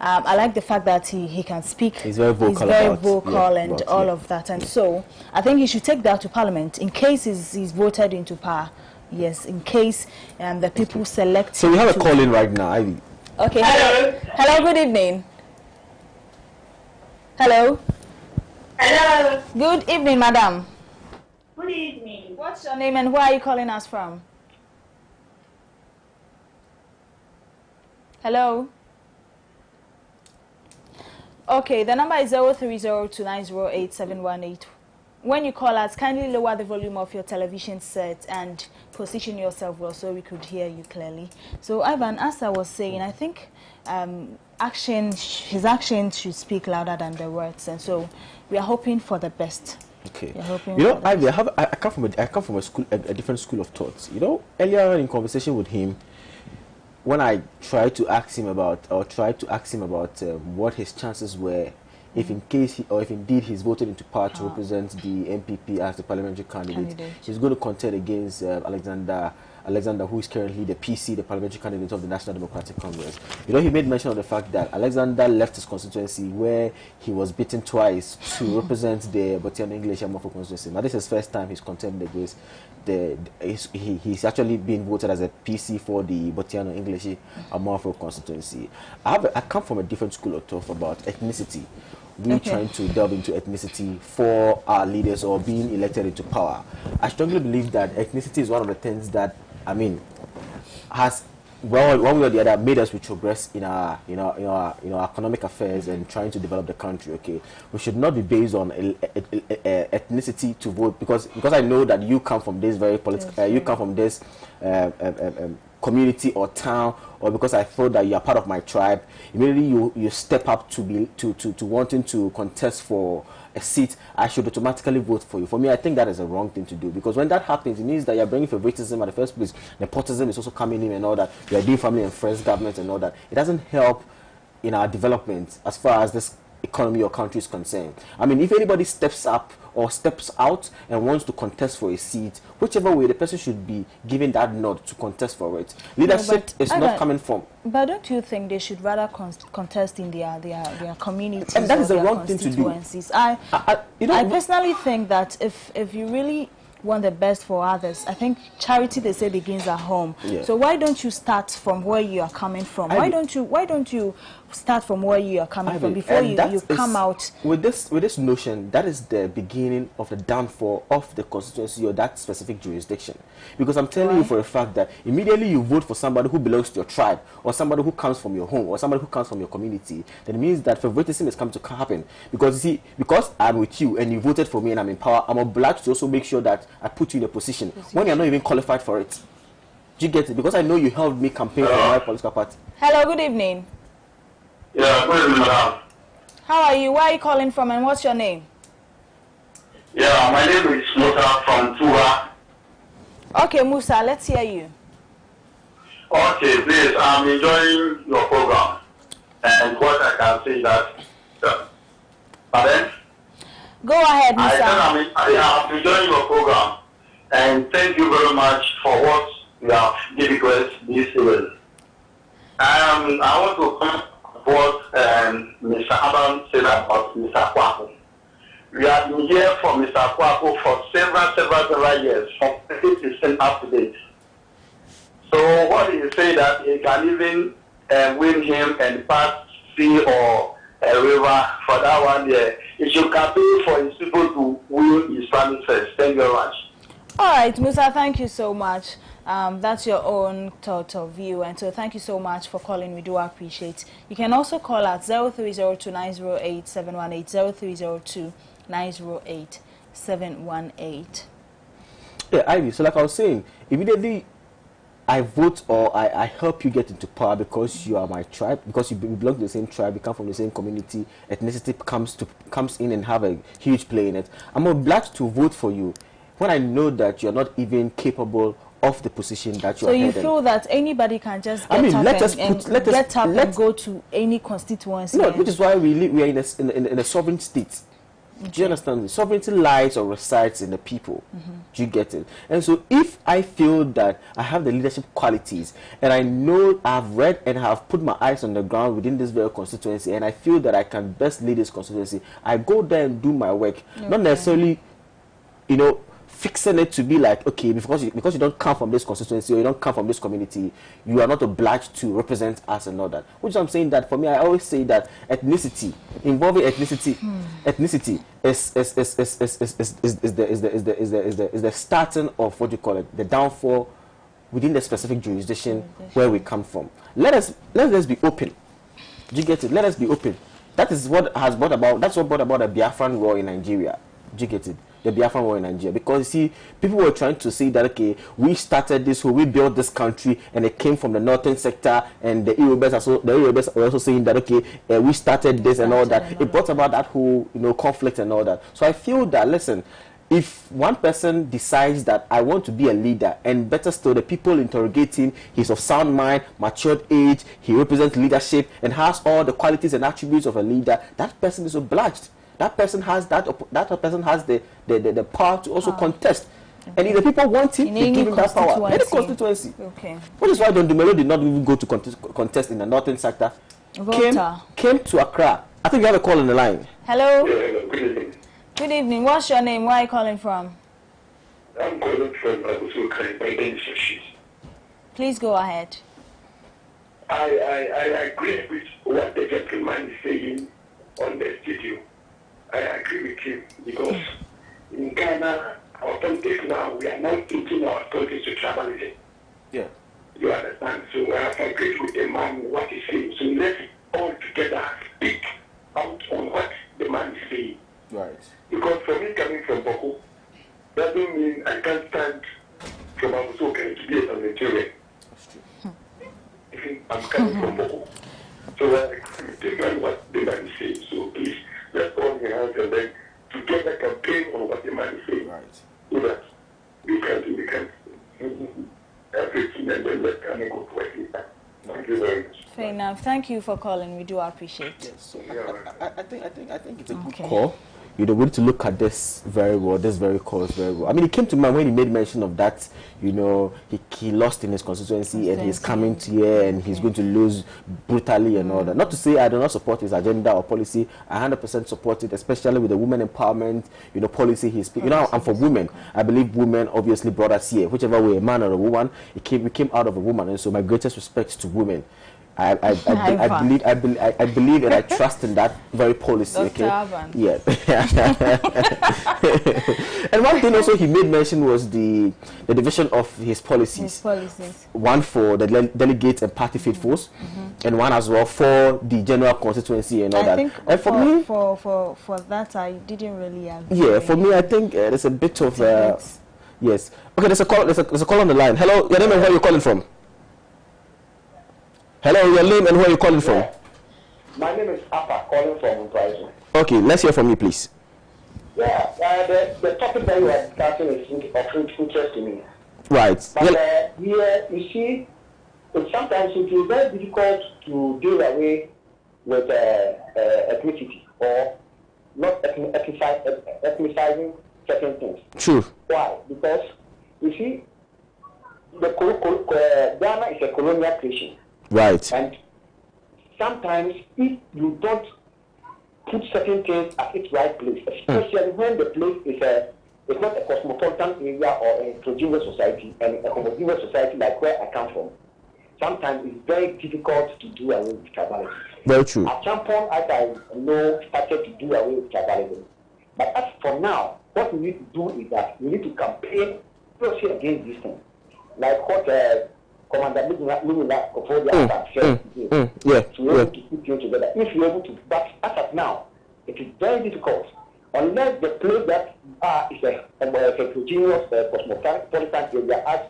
I like the fact that he can speak. He's very vocal, and all of that. And so I think he should take that to Parliament in case he's voted into power. Yes, in case the people select. So we have a call in right now, Ivy. Okay. Hello. Hello. Good evening. Hello. Hello. Good evening, madam. Good evening. What's your name and where are you calling us from? Hello. Okay, the number is 03029087118. When you call us, kindly lower the volume of your television set and position yourself well so we could hear you clearly. So, Ivan, as I was saying, I think his actions should speak louder than the words, and so we are hoping for the best. Okay. You know, Ivy, I come from a different school of thoughts. You know, earlier in conversation with him, when I tried to ask him about what his chances were, if in case if indeed he's voted into power to represent the MPP as the parliamentary candidate, he's going to contend against Alexander, who is currently the PC, the parliamentary candidate of the National Democratic Congress. You know, he made mention of the fact that Alexander left his constituency where he was beaten twice to represent the Botiano English Amorpho constituency. Now, this is his first time he's contending against he's actually been voted as a PC for the Botiano English Amorpho constituency. I come from a different school of thought about ethnicity. We're trying to delve into ethnicity for our leaders or being elected into power. I strongly believe that ethnicity is one of the things that, I mean, has, well, one way or the other, made us progress in our economic affairs and trying to develop the country. Okay, we should not be based on ethnicity to vote because I know that you come from this very political, you come from this community or town, or because I thought that you are part of my tribe, immediately you step up to wanting to contest for a seat. I should automatically vote for you. For me, I think that is a wrong thing to do, because when that happens, it means that you're bringing favoritism at the first place. Nepotism is also coming in and all that. You are doing family and friends government and all that. It doesn't help in our development as far as this economy or country is concerned. I mean, if anybody steps up or steps out and wants to contest for a seat, whichever way, the person should be given that nod to contest for it. Leadership is not coming from. But don't you think they should rather contest in their communities? And that is the wrong thing to do. I personally think that if you really want the best for others, I think charity, they say, begins at home. Yeah. So why don't you start from where you are coming from? Why don't you start from where you are coming from before you come out? With this notion, that is the beginning of the downfall of the constituency or that specific jurisdiction. Because I'm telling you for a fact that immediately you vote for somebody who belongs to your tribe, or somebody who comes from your home, or somebody who comes from your community, then it means that favoritism is coming to happen. Because you see, because I'm with you and you voted for me and I'm in power, I'm obliged to also make sure that I put you in a position when you're not even qualified for it. Do you get it? Because I know you helped me campaign for my political party. Hello, good evening. Yeah, good evening, madam. How are you? Where are you calling from and what's your name? Yeah, my name is Musa from Tua. Okay, Musa, let's hear you. Okay, please, I'm enjoying your program. And what I can say that, pardon? Go ahead, Musa. I'm enjoying your program. And thank you very much for what you have given us this evening. I want to comment what Mr. Adam said about Mr. Kwako. We have been here for Mr. Kwako for several years, from 20% up to date. So what he say that he can even win him and pass sea or a river for that one there. He should campaign for his people to win his family first. Thank you very much. All right, Musa, thank you so much. That's your own thought of view, and so thank you so much for calling. We do appreciate. You can also call at 0302-908-718, 0302-908-718. Yeah, Ivy, so like I was saying, immediately I vote or I help you get into power because you are my tribe, because you belong to the same tribe, you come from the same community, ethnicity comes in and have a huge play in it. I'm obliged to vote for you when I know that you're not even capable of the position that you are in. So you feel that anybody can just get up and go to any constituency? No, which is why we are in a sovereign state. Okay. Do you understand? Sovereignty lies or resides in the people. Do you get it? And so if I feel that I have the leadership qualities and I know I've read and have put my eyes on the ground within this very constituency and I feel that I can best lead this constituency, I go there and do my work. Okay. Not necessarily, you know, fixing it to be like, okay, because you don't come from this constituency or you don't come from this community, you are not obliged to represent us and all that. Which I'm saying that for me, I always say that ethnicity, involving ethnicity is the starting of what you call it, the downfall within the specific jurisdiction where we come from. Let us be open. Do you get it? Let us be open. That is what has brought about. That's what brought about the Biafran war in Nigeria. Do you get it? The Biafran war in Nigeria, because you see, people were trying to say that, okay, we started this, we built this country, and it came from the northern sector, and the Yorubas were also saying that, okay, we started this and all that. It brought about that whole, you know, conflict and all that. So I feel that, listen, if one person decides that I want to be a leader, and better still, the people interrogating, he's of sound mind, matured age, he represents leadership, and has all the qualities and attributes of a leader, that person is obliged. That person has the power to also contest. Okay. And if the people want him, they give him that power. Any constituency. Okay. Which is why Don Dumelo did not even go to contest in the northern sector. Came to Accra. I think you have a call on the line. Hello. Yeah, good evening. Good evening. What's your name? Where are you calling from? I'm calling from Abusukai. Please go ahead. I agree with what the gentleman is saying on the studio. I agree with him because in Ghana, our politics now, we are not teaching our politics to tribalism. Yeah. You understand? So I have agreed with the man what he's saying. So let's all together speak out on what the man is saying. Right. Because for me coming from Boko, that doesn't mean I can't stand from Abusoka to be a parliamentarian. That's true. I'm coming from Boko. So I agree with the man what the man is saying. So please, let's all hands and then together campaign on what the man is saying. Right. So that we can everything and then let Ghana go to work later. Thank you very much. Fair enough. Thank you for calling. We do appreciate it. Yes, so I think it's a good call. You know, we need to look at this very well, this very cause very well. I mean, it came to mind when he made mention of that, you know, he lost in his constituency and he's coming to here and he's going to lose brutally and all that. Not to say I do not support his agenda or policy. I 100% support it, especially with the women empowerment, you know, policy he's speaking. You know, I'm for women. I believe women obviously brought us here. Whichever way, a man or a woman, we came out of a woman. And so my greatest respect to women. I believe and I trust in that very policy. Okay. Yeah. And one thing also he made mention was the division of his policies. One for the delegates and party faithfuls, and one as well for the general constituency and all that. And for me, for that, I didn't really agree. Yeah, for me, I think there's a bit of yes. Okay, there's a call on the line. Hello, your name and where you're calling from? Hello, your name and where you're calling from? My name is Papa, calling from Uprising. Okay, let's hear from you, please. Yeah, the topic that you are discussing is of interest to me. Right. But here, you see, sometimes it is very difficult to deal away with ethnicity or not ethnicizing certain things. True. Why? Because, you see, Ghana is a colonial creation. Right. And sometimes if you don't put certain things at its right place, especially when the place is not a cosmopolitan area or a heterogeneous society and a homogeneous society like where I come from, sometimes it's very difficult to do away with tribalism. Very true. At some point, as I know, started to do away with tribalism. But as for now, what we need to do is that we need to campaign closely against this thing. Like what Commander Mugula Kofodia said today. To be able to put you together. If you're able to, but as of now, it is very difficult. Unless the place that is a heterogeneous cosmopolitan area as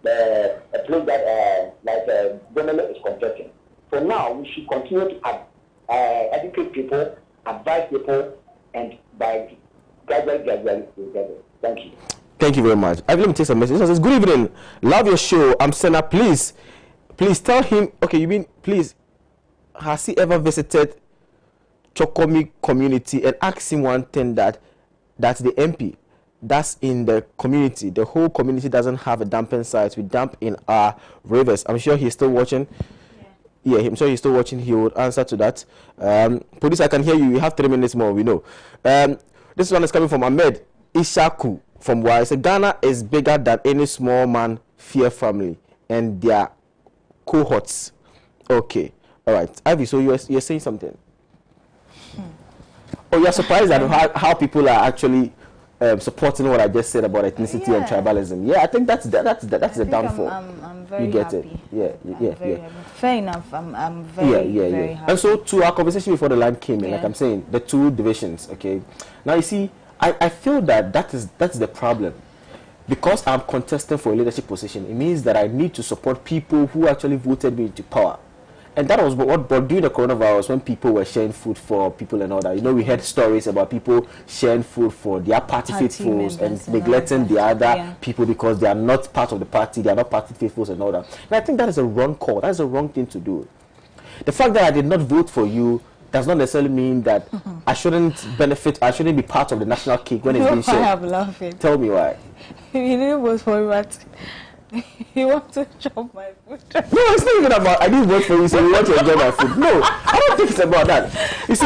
a place that like government is contesting. For now, we should continue to educate people, advise people, and by gradually together. Thank you. Thank you very much. Let me take some message. It says, good evening. Love your show. I'm Senna. Please tell him. Okay, you mean please? Has he ever visited Chokomi community and asked him one thing that's the MP that's in the community. The whole community doesn't have a dumping site. We dump in our rivers. I'm sure he's still watching. Yeah, I'm sure he's still watching. He would answer to that. Police, I can hear you. We have 3 minutes more. We know. This one is coming from Ahmed Ishaku from why I said Ghana is bigger than any small man fear family and their cohorts. Okay, all right. Ivy, so you're saying something. Oh, you're surprised at how people are actually supporting what I just said about ethnicity and tribalism. Yeah, I think that's the downfall. I'm very you get happy. it. Yeah. Fair enough. I'm very happy. And so to our conversation before the line came in, like I'm saying, the two divisions. Okay. Now you see, I feel that's the problem. Because I'm contesting for a leadership position, it means that I need to support people who actually voted me into power. And that was what during the coronavirus, when people were sharing food for people and all that. You know, we heard stories about people sharing food for their party faithfuls and neglecting the other people because they are not part of the party, they are not party faithfuls and all that. And I think that is a wrong call. That is a wrong thing to do. The fact that I did not vote for you does not necessarily mean that I shouldn't benefit, I shouldn't be part of the national cake when it's being shared. I am laughing. Tell me why. You didn't vote for me, but you want to chop my food. No, it's not even about I didn't vote for you, so you want to enjoy my food. No, I don't think it's about that. You see,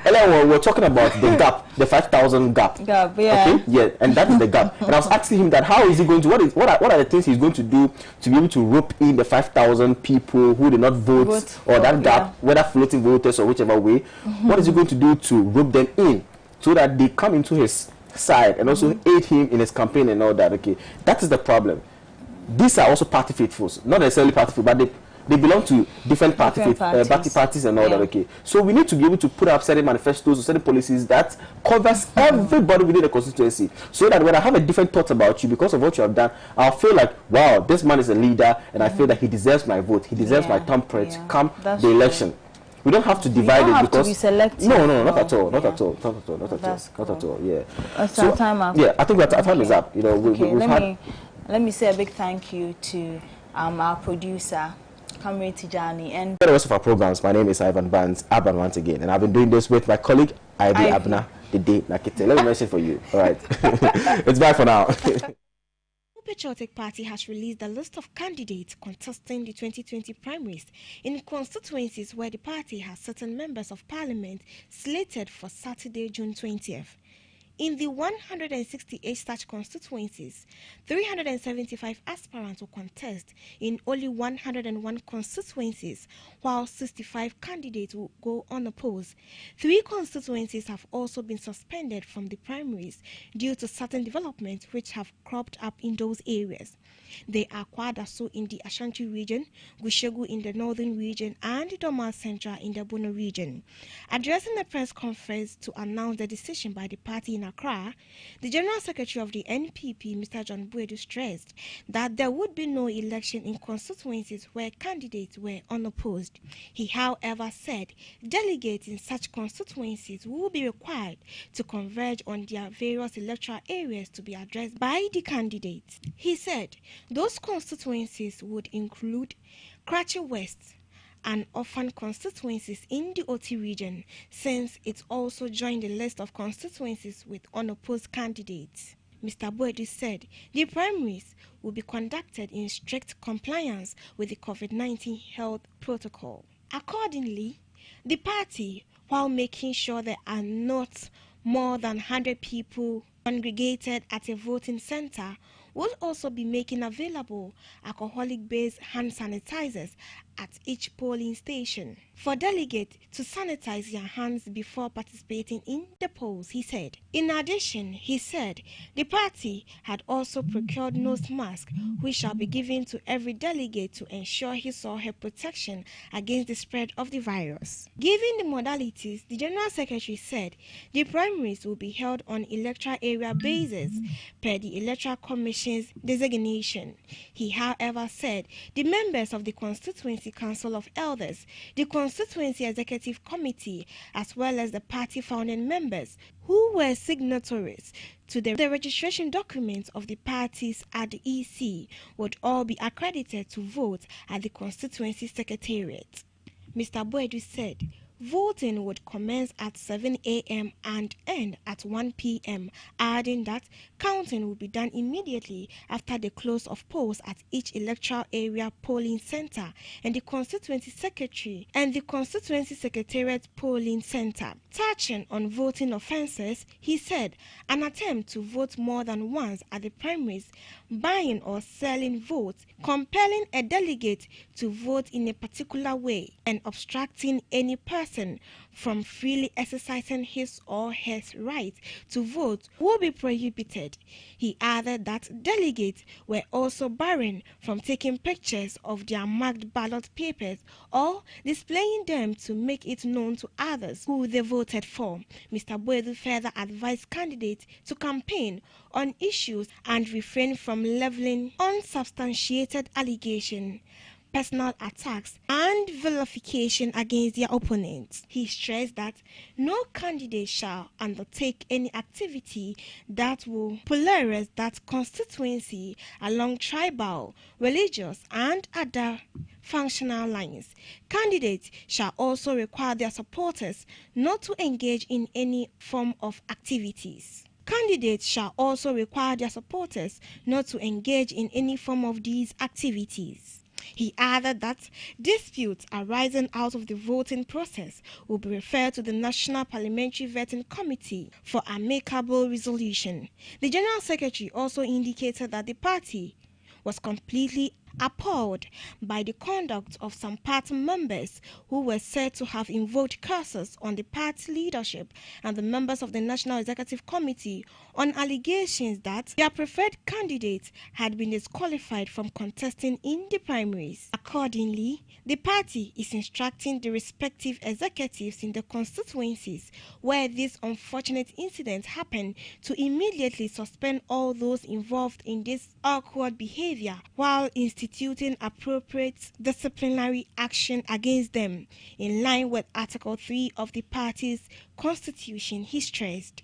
earlier on, we were talking about the gap, the 5,000 gap. Yeah. Okay, yeah, and that is the gap. And I was asking him that how is he going to what are the things he's going to do to be able to rope in the 5,000 people who did not vote or that gap, whether floating voters or whichever way. What is he going to do to rope them in so that they come into his side and also aid him in his campaign and all that? Okay, that is the problem. These are also party faithfuls, not necessarily party faithful, but they belong to different parties and all that. Okay, so we need to be able to put up certain manifestos or certain policies that covers everybody within the constituency, so that when I have a different thought about you because of what you have done, I'll feel like, wow, this man is a leader and I feel that he deserves my vote, he deserves my thumbprint come the election. We don't have to divide it because no, not at all. Yeah. So, I think that our time is up. You know, let me say a big thank you to our producer, Kamri Tijani, and for the rest of our programs. My name is Ivan Bands, Aban once again, and I've been doing this with my colleague Ivy Abna, the day Nakite. Let me mention for you. All right, it's bye for now. Patriotic Party has released a list of candidates contesting the 2020 primaries in constituencies where the party has certain members of parliament slated for Saturday, June 20th. In the 168 such constituencies, 375 aspirants will contest in only 101 constituencies, while 65 candidates will go unopposed. 3 constituencies have also been suspended from the primaries due to certain developments which have cropped up in those areas. They are Kwadaso in the Ashanti region, Gushegu in the northern region, and Doma Central in the Bono region. Addressing a press conference to announce the decision by the party in Accra, the General Secretary of the NPP, Mr. John Buedu, stressed that there would be no election in constituencies where candidates were unopposed. He, however, said delegates in such constituencies will be required to converge on their various electoral areas to be addressed by the candidates. He said those constituencies would include Karachi West and orphan constituencies in the OT region, since it also joined the list of constituencies with unopposed candidates. Mr. Boedu said the primaries will be conducted in strict compliance with the COVID-19 health protocol. Accordingly, the party, while making sure there are not more than 100 people congregated at a voting center, will also be making available alcoholic-based hand sanitizers at each polling station for delegates to sanitize their hands before participating in the polls, he said. In addition, he said the party had also procured nose masks, which shall be given to every delegate to ensure his or her protection against the spread of the virus. Given the modalities, the General Secretary said the primaries will be held on electoral area basis per the Electoral Commission elections designation. He, however, said the members of the Constituency Council of Elders, the Constituency Executive Committee, as well as the party founding members who were signatories to the registration documents of the parties at the EC would all be accredited to vote at the Constituency Secretariat. Mr. Boedu said voting would commence at 7 a.m. and end at 1 p.m., adding that counting will be done immediately after the close of polls at each electoral area polling center and the constituency secretary and the constituency secretariat polling center. Touching on voting offences, he said an attempt to vote more than once at the primaries, buying or selling votes, compelling a delegate to vote in a particular way, and obstructing any person from freely exercising his or her right to vote will be prohibited. He added that delegates were also barred from taking pictures of their marked ballot papers or displaying them to make it known to others who they voted for. Mr. Boedu further advised candidates to campaign on issues and refrain from leveling unsubstantiated allegations, personal attacks, and vilification against their opponents. He stressed that no candidate shall undertake any activity that will polarize that constituency along tribal, religious, and other functional lines. Candidates shall also require their supporters not to engage in any form of activities. Candidates shall also require their supporters not to engage in any form of these activities. He added that disputes arising out of the voting process will be referred to the National Parliamentary Vetting Committee for amicable resolution. The General Secretary also indicated that the party was completely appalled by the conduct of some party members who were said to have invoked curses on the party leadership and the members of the National Executive Committee on allegations that their preferred candidate had been disqualified from contesting in the primaries. Accordingly, the party is instructing the respective executives in the constituencies where this unfortunate incident happened to immediately suspend all those involved in this awkward behavior while instituting appropriate disciplinary action against them in line with Article 3 of the party's constitution, he stressed.